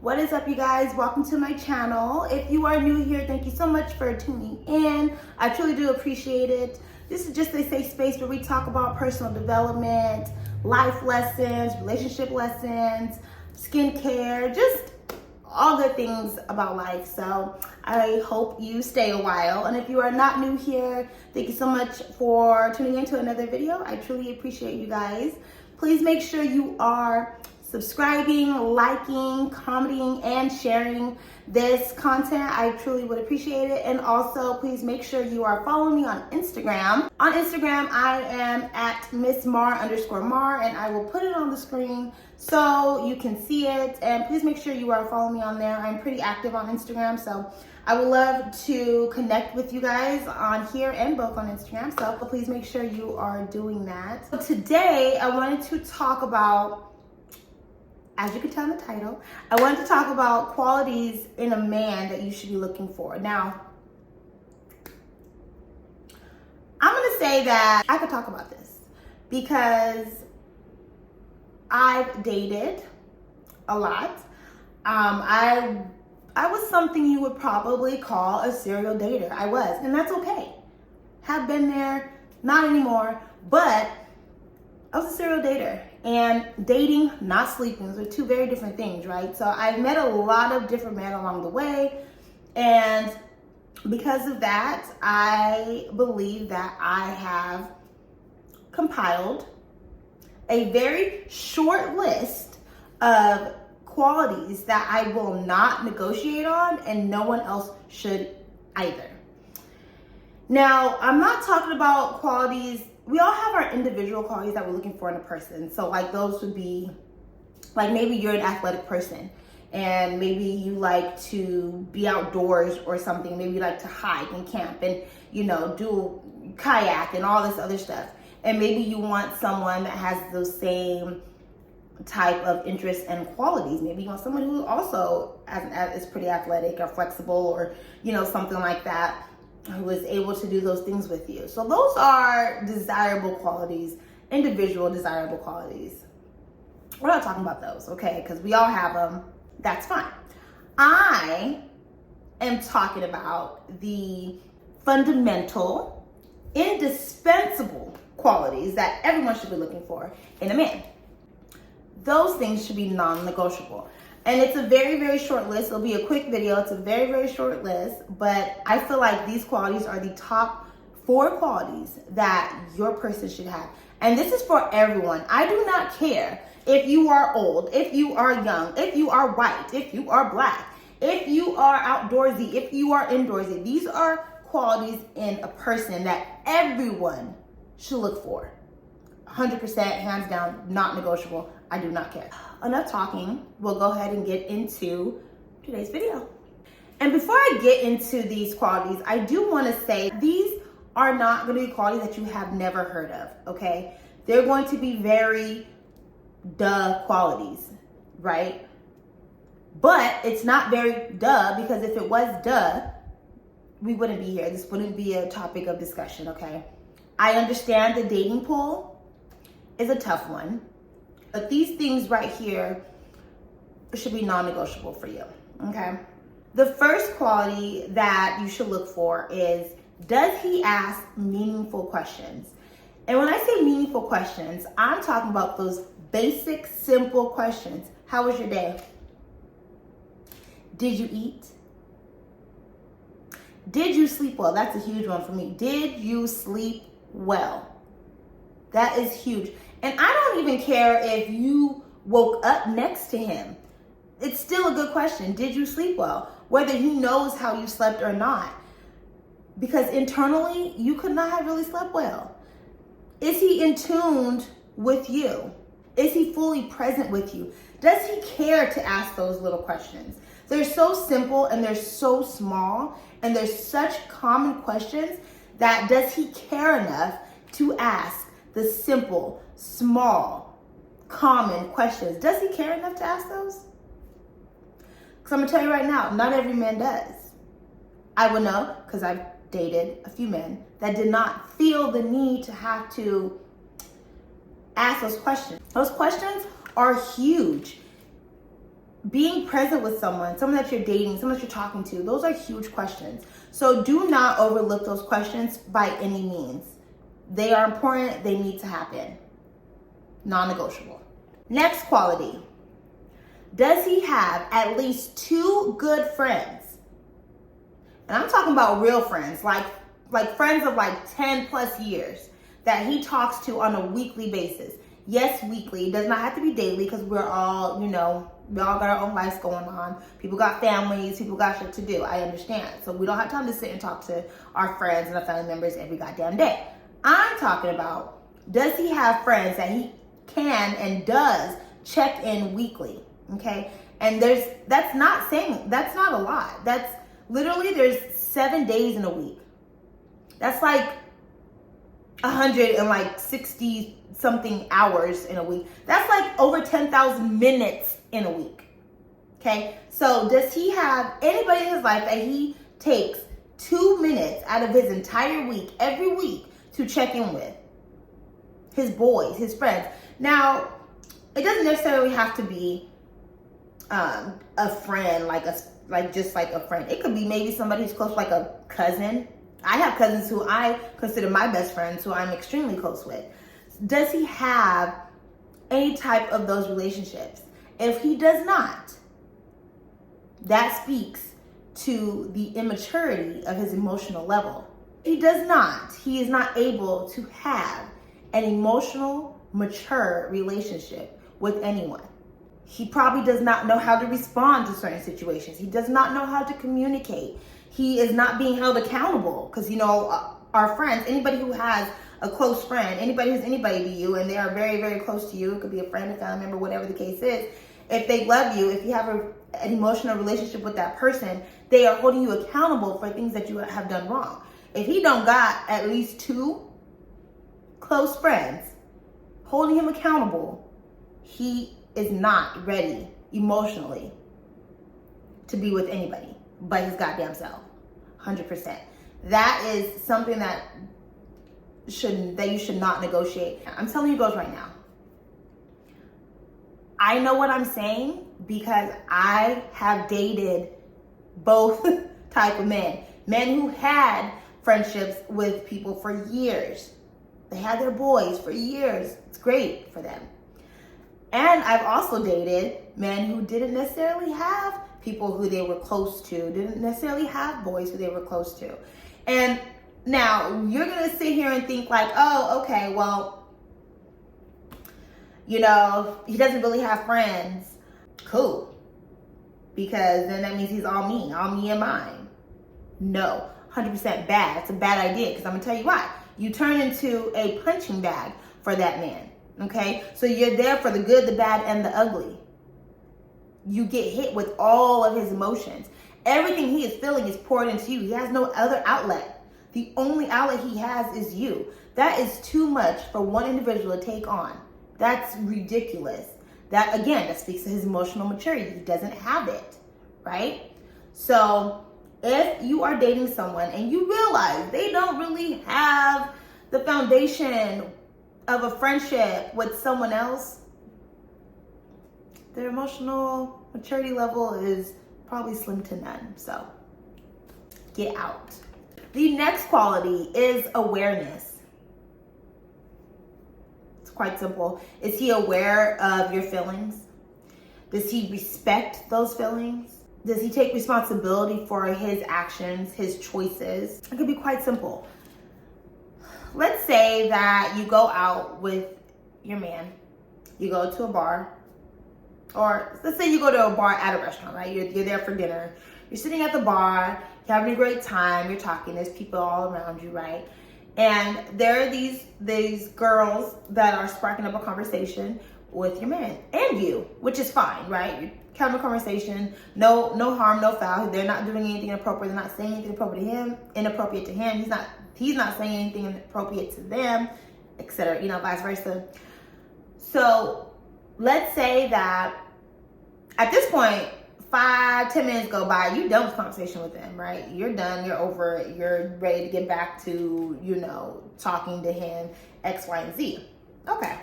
What is up, you guys? Welcome to my channel. If you are new here, thank you so much for tuning in. I truly do appreciate it. This is just a safe space where we talk about personal development, life lessons, relationship lessons, skincare, just all good things about life. So I hope you stay a while. And if you are not new here, thank you so much for tuning into another video. I truly appreciate you guys. Please make sure you are subscribing, liking, commenting, and sharing this content. I truly would appreciate it. And also, please make sure you are following me on Instagram. On Instagram, I am at MissMar_Mar, and I will put it on the screen so you can see it. And please make sure you are following me on there. I'm pretty active on Instagram, so I would love to connect with you guys on here and both on Instagram. So please make sure you are doing that. So today, I wanted to talk about, as you can tell in the title, I wanted to talk about qualities in a man that you should be looking for. Now, I'm gonna say that I could talk about this because I've dated a lot. I was something you would probably call a serial dater. I was, and that's okay. Have been there, not anymore, but I was a serial dater. And dating, not sleeping, those are two very different things, right? So I've met a lot of different men along the way. And because of that, I believe that I have compiled a very short list of qualities that I will not negotiate on, and no one else should either. Now, I'm not talking about qualities. We all have our individual qualities that we're looking for in a person. So like those would be, like maybe you're an athletic person and maybe you like to be outdoors or something. Maybe you like to hike and camp and, you know, do kayak and all this other stuff. And maybe you want someone that has those same type of interests and qualities. Maybe you want someone who also is pretty athletic or flexible or, you know, something like that, who is able to do those things with you. So those are desirable qualities, individual desirable qualities. We're not talking about those, okay? Because we all have them. That's fine. I am talking about the fundamental, indispensable qualities that everyone should be looking for in a man. Those things should be non-negotiable. And it's a very, very short list. It'll be a quick video. It's a very, very short list, but I feel like these qualities are the top 4 qualities that your person should have. And this is for everyone. I do not care if you are old, if you are young, if you are white, if you are black, if you are outdoorsy, if you are indoorsy. These are qualities in a person that everyone should look for. 100%, hands down, not negotiable. I do not care. Enough talking. We'll go ahead and get into today's video. And before I get into these qualities, I do want to say these are not going to be qualities that you have never heard of, okay? They're going to be very duh qualities, right? But it's not very duh, because if it was duh, we wouldn't be here. This wouldn't be a topic of discussion, okay? I understand the dating pool is a tough one, but these things right here should be non-negotiable for you, okay? The first quality that you should look for is, does he ask meaningful questions? And when I say meaningful questions, I'm talking about those basic, simple questions. How was your day? Did you eat? Did you sleep well? That's a huge one for me. Did you sleep well? That is huge. And I don't even care if you woke up next to him. It's still a good question. Did you sleep well? Whether he knows how you slept or not. Because internally, you could not have really slept well. Is he in tune with you? Is he fully present with you? Does he care to ask those little questions? They're so simple and they're so small and they're such common questions that does he care enough to ask the simple, small, common questions? Does he care enough to ask those? Because I'm going to tell you right now, not every man does. I would know because I've dated a few men that did not feel the need to have to ask those questions. Those questions are huge. being present with someone that you're dating, someone that you're talking to, those are huge questions. So do not overlook those questions by any means. They are important. They need to happen. Non-negotiable. Next quality. Does he have at least 2 good friends? And I'm talking about real friends, like friends of like 10 plus years that he talks to on a weekly basis. Yes, weekly. It does not have to be daily because we're all, we all got our own lives going on. People got families, people got shit to do. I understand. So we don't have time to sit and talk to our friends and our family members every goddamn day. I'm talking about, does he have friends that he can and does check in weekly? Okay. And that's not a lot. That's literally, there's 7 days in a week. That's like 160 something hours in a week. That's like over 10,000 minutes in a week. Okay. So does he have anybody in his life that he takes 2 minutes out of his entire week, every week, to check in with? His boys, his friends. Now, it doesn't necessarily have to be a friend, just like a friend. It could be maybe somebody who's close, like a cousin. I have cousins who I consider my best friends, who I'm extremely close with. Does he have any type of those relationships? If he does not, that speaks to the immaturity of his emotional level. If he does not, he is not able to have an emotional, mature relationship with anyone. He probably does not know how to respond to certain situations. He does not know how to communicate. He is not being held accountable because, our friends, anybody who has a close friend, anybody who's anybody to you, and they are very, very close to you, it could be a friend, a family member, whatever the case is. If they love you, if you have an emotional relationship with that person, they are holding you accountable for things that you have done wrong. If he don't got at least 2 close friends holding him accountable, he is not ready emotionally to be with anybody but his goddamn self. 100%. That is something that you should not negotiate. I'm telling you girls right now. I know what I'm saying because I have dated both type of men. Men who had friendships with people for years. They had their boys for years. It's great for them. And I've also dated men who didn't necessarily have people who they were close to, didn't necessarily have boys who they were close to. And now you're going to sit here and think like, oh, okay, well, he doesn't really have friends. Cool. Because then that means he's all me and mine. No, 100% bad. It's a bad idea because I'm going to tell you why. You turn into a punching bag for that man. Okay, so you're there for the good, the bad, and the ugly. You get hit with all of his emotions. Everything he is feeling is poured into you. He has no other outlet. The only outlet he has is you. That is too much for one individual to take on. That's ridiculous. That speaks to his emotional maturity. He doesn't have it, right? So if you are dating someone and you realize they don't really have the foundation of a friendship with someone else, their emotional maturity level is probably slim to none. So get out. The next quality is awareness. It's quite simple. Is he aware of your feelings? Does he respect those feelings? Does he take responsibility for his actions, his choices? It could be quite simple. Let's say that you go out with your man. You go to a bar. Or let's say you go to a bar at a restaurant, right? You're there for dinner. You're sitting at the bar. You're having a great time. You're talking. There's people all around you, right? And there are these girls that are sparking up a conversation with your man and you, which is fine, right? You're having a conversation. No harm, no foul. They're not doing anything inappropriate. They're not saying anything inappropriate to him. He's not saying anything inappropriate to them, etc. Vice versa. So let's say that at this point, 5-10 minutes go by, you're done with conversation with them, right? You're done, you're over it, you're ready to get back to, talking to him, X, Y, and Z. Okay.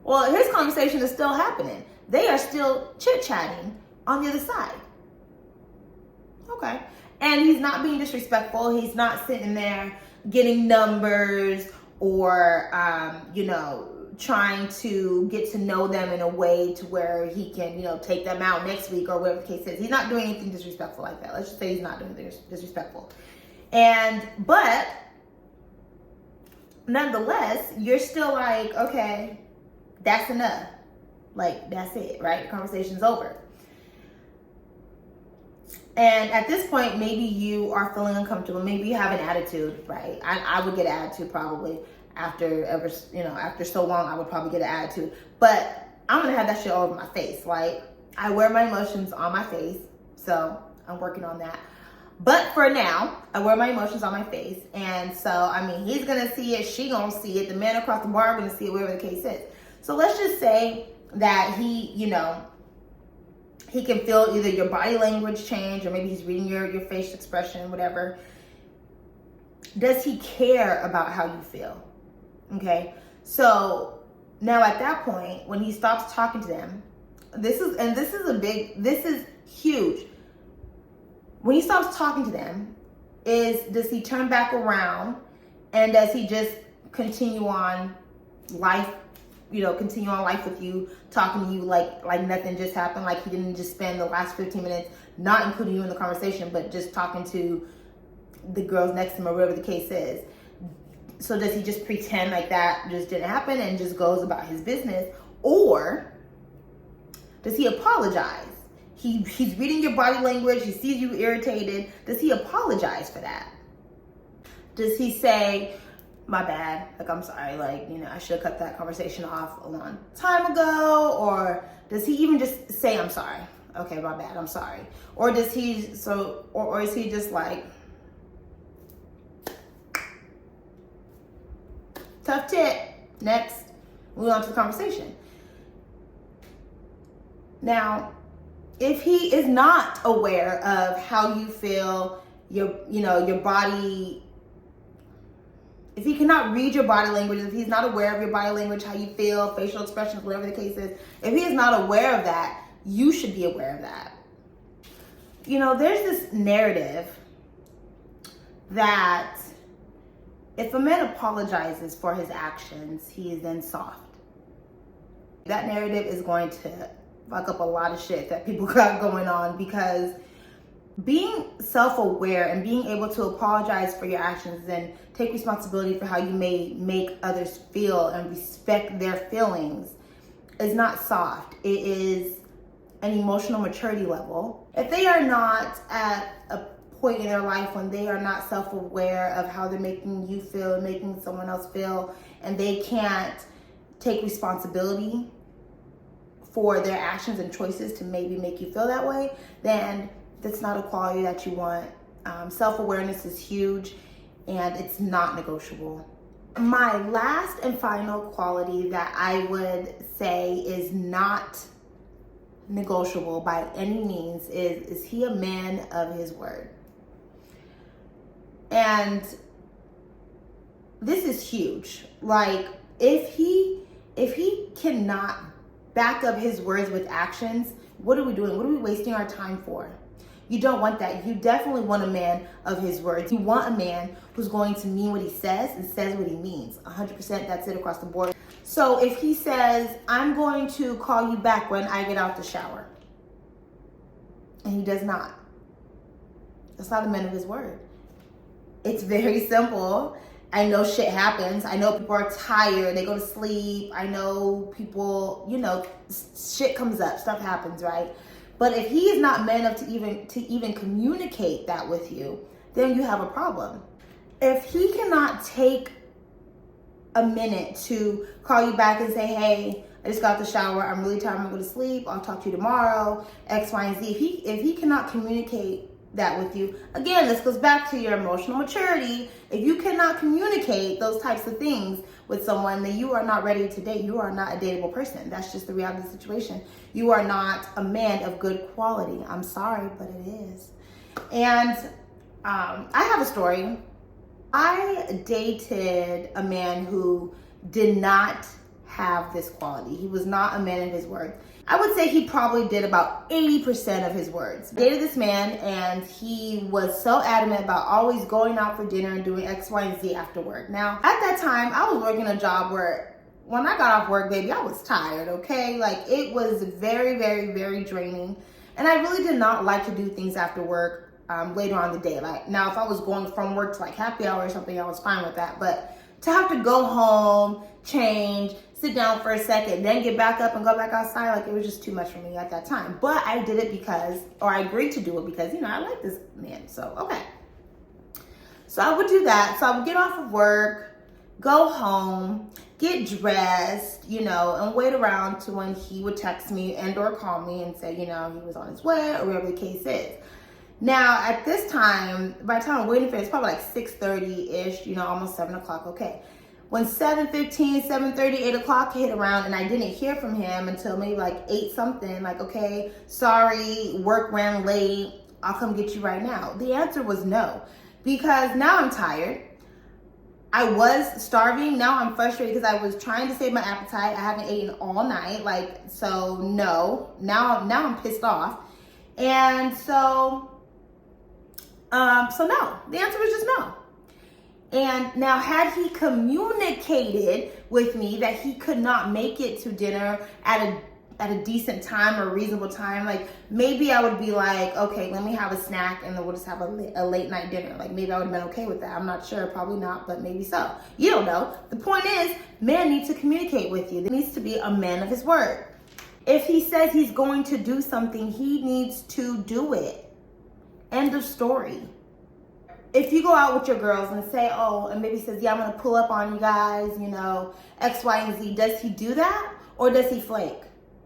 Well, his conversation is still happening. they are still chit-chatting on the other side. Okay. And he's not being disrespectful. He's not sitting there getting numbers or, trying to get to know them in a way to where he can, take them out next week or whatever the case is. He's not doing anything disrespectful like that. Let's just say he's not doing anything disrespectful. But nonetheless, you're still like, okay, that's enough. Like, that's it, right? The conversation's over. And at this point, maybe you are feeling uncomfortable. Maybe you have an attitude, right? I would get an attitude probably after so long. I would probably get an attitude. But I'm gonna have that shit all over my face. Like, I wear my emotions on my face, so I'm working on that. But for now, I wear my emotions on my face, and so he's gonna see it. She gonna see it. The man across the bar gonna see it. Whatever the case is. So let's just say that he can feel either your body language change, or maybe he's reading your facial expression, whatever. Does he care about how you feel? Okay. So now at that point, when he stops talking to them, this is huge. When he stops talking to them, does he turn back around and does he just continue on life with you, talking to you like nothing just happened, like he didn't just spend the last 15 minutes not including you in the conversation, but just talking to the girls next to him or whatever the case is? So does he just pretend like that just didn't happen and just goes about his business? Or does he apologize? He's reading your body language, he sees you irritated. Does he apologize for that? Does he say, my bad, like, I'm sorry, like, I should have cut that conversation off a long time ago? Or does he even just say, I'm sorry, okay, my bad, I'm sorry? Or does he, or is he just like, tough tit, next, move on to the conversation? Now, if he is not aware of how you feel, your body, if he cannot read your body language, if he's not aware of your body language, how you feel, facial expressions, whatever the case is, if he is not aware of that, you should be aware of that. There's this narrative that if a man apologizes for his actions, he is then soft. That narrative is going to fuck up a lot of shit that people got going on, because being self-aware and being able to apologize for your actions and take responsibility for how you may make others feel and respect their feelings is not soft. It is an emotional maturity level. If they are not at a point in their life when they are not self-aware of how they're making you feel, making someone else feel, and they can't take responsibility for their actions and choices to maybe make you feel that way, then that's not a quality that you want. Self-awareness is huge and it's not negotiable. My last and final quality that I would say is not negotiable by any means is he a man of his word? And this is huge. Like, if he cannot back up his words with actions, what are we doing? What are we wasting our time for? You don't want that. You definitely want a man of his words. You want a man who's going to mean what he says and says what he means. 100%, that's it across the board. So if he says, I'm going to call you back when I get out the shower, and he does not, that's not a man of his word. It's very simple. I know shit happens. I know people are tired. They go to sleep. I know people, shit comes up. Stuff happens, right? But if he is not man enough to even communicate that with you, then you have a problem. If he cannot take a minute to call you back and say, hey, I just got out the shower, I'm really tired, I'm gonna go to sleep, I'll talk to you tomorrow, X, Y, and Z. If he cannot communicate that with you, again, this goes back to your emotional maturity. If you cannot communicate those types of things with someone, then you are not ready to date. You are not a dateable person. That's just the reality of the situation. You are not a man of good quality. I'm sorry, but it is. And I have a story. I dated a man who did not have this quality. He was not a man of his word. I would say he probably did about 80% of his words. I dated this man, and he was so adamant about always going out for dinner and doing X, Y, and Z after work. Now, at that time, I was working a job where when I got off work, baby, I was tired, okay? Like, it was very, very, very draining. And I really did not like to do things after work later on in the day. Like, now, if I was going from work to like happy hour or something, I was fine with that. But to have to go home, change, sit down for a second, then get back up and go back outside, like, it was just too much for me at that time. But I did it because, or I agreed to do it because, you know, I like this man. So, okay. So I would do that. So I would get off of work, go home, get dressed, you know, and wait around to when he would text me and or call me and say, you know, he was on his way or whatever the case is. Now, at this time, by the time I'm waiting for it, it's probably like 6:30-ish, you know, almost 7 o'clock, okay. When 7:15, 7:30, 8 o'clock hit around and I didn't hear from him until maybe like 8 something, like, okay, sorry, work ran late, I'll come get you right now. The answer was no, because now I'm tired. I was starving. Now I'm frustrated because I was trying to save my appetite. I haven't eaten all night. Like, so no. Now I'm pissed off. And so no. The answer was just no. And now, had he communicated with me that he could not make it to dinner at a decent time or reasonable time, like, maybe I would be like, okay, let me have a snack and then we'll just have a late night dinner. Like, maybe I would have been okay with that. I'm not sure, probably not, but maybe so. You don't know. The point is, man needs to communicate with you. There needs to be a man of his word. If he says he's going to do something, he needs to do it. End of story. If you go out with your girls and say, oh, and maybe says, yeah, I'm going to pull up on you guys, you know, X, Y, and Z, does he do that or does he flake?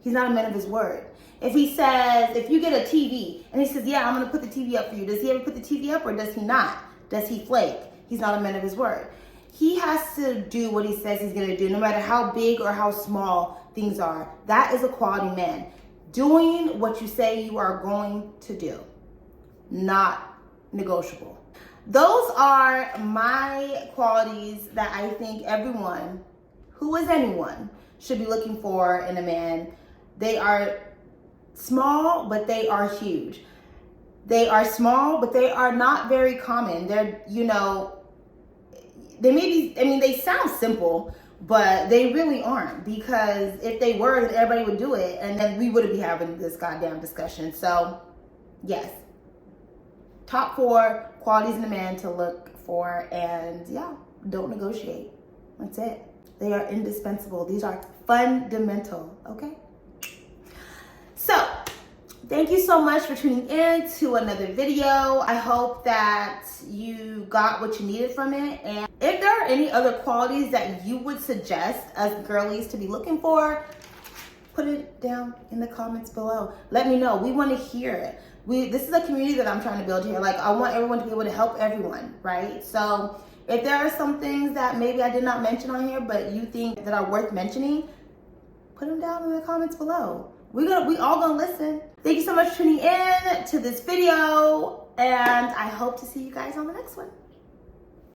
He's not a man of his word. If he says, if you get a TV and he says, yeah, I'm going to put the TV up for you, does he ever put the TV up or does he not? Does he flake? He's not a man of his word. He has to do what he says he's going to do, no matter how big or how small things are. That is a quality man. Doing what you say you are going to do. Not negotiable. Those are my qualities that I think everyone, who is anyone, should be looking for in a man. They are small, but they are huge. They are small, but they are not very common. They're, you know, they may be, I mean, they sound simple, but they really aren't, because if they were, then everybody would do it, and then we wouldn't be having this goddamn discussion. So, yes. Top 4 qualities in a man to look for, and yeah, don't negotiate. That's it. They are indispensable. These are fundamental, okay? So, thank you so much for tuning in to another video. I hope that you got what you needed from it. And if there are any other qualities that you would suggest us girlies to be looking for, put it down in the comments below. Let me know. We want to hear it. This is a community that I'm trying to build here. Like, I want everyone to be able to help everyone, right? So if there are some things that maybe I did not mention on here, but you think that are worth mentioning, put them down in the comments below. We all gonna listen. Thank you so much for tuning in to this video, and I hope to see you guys on the next one.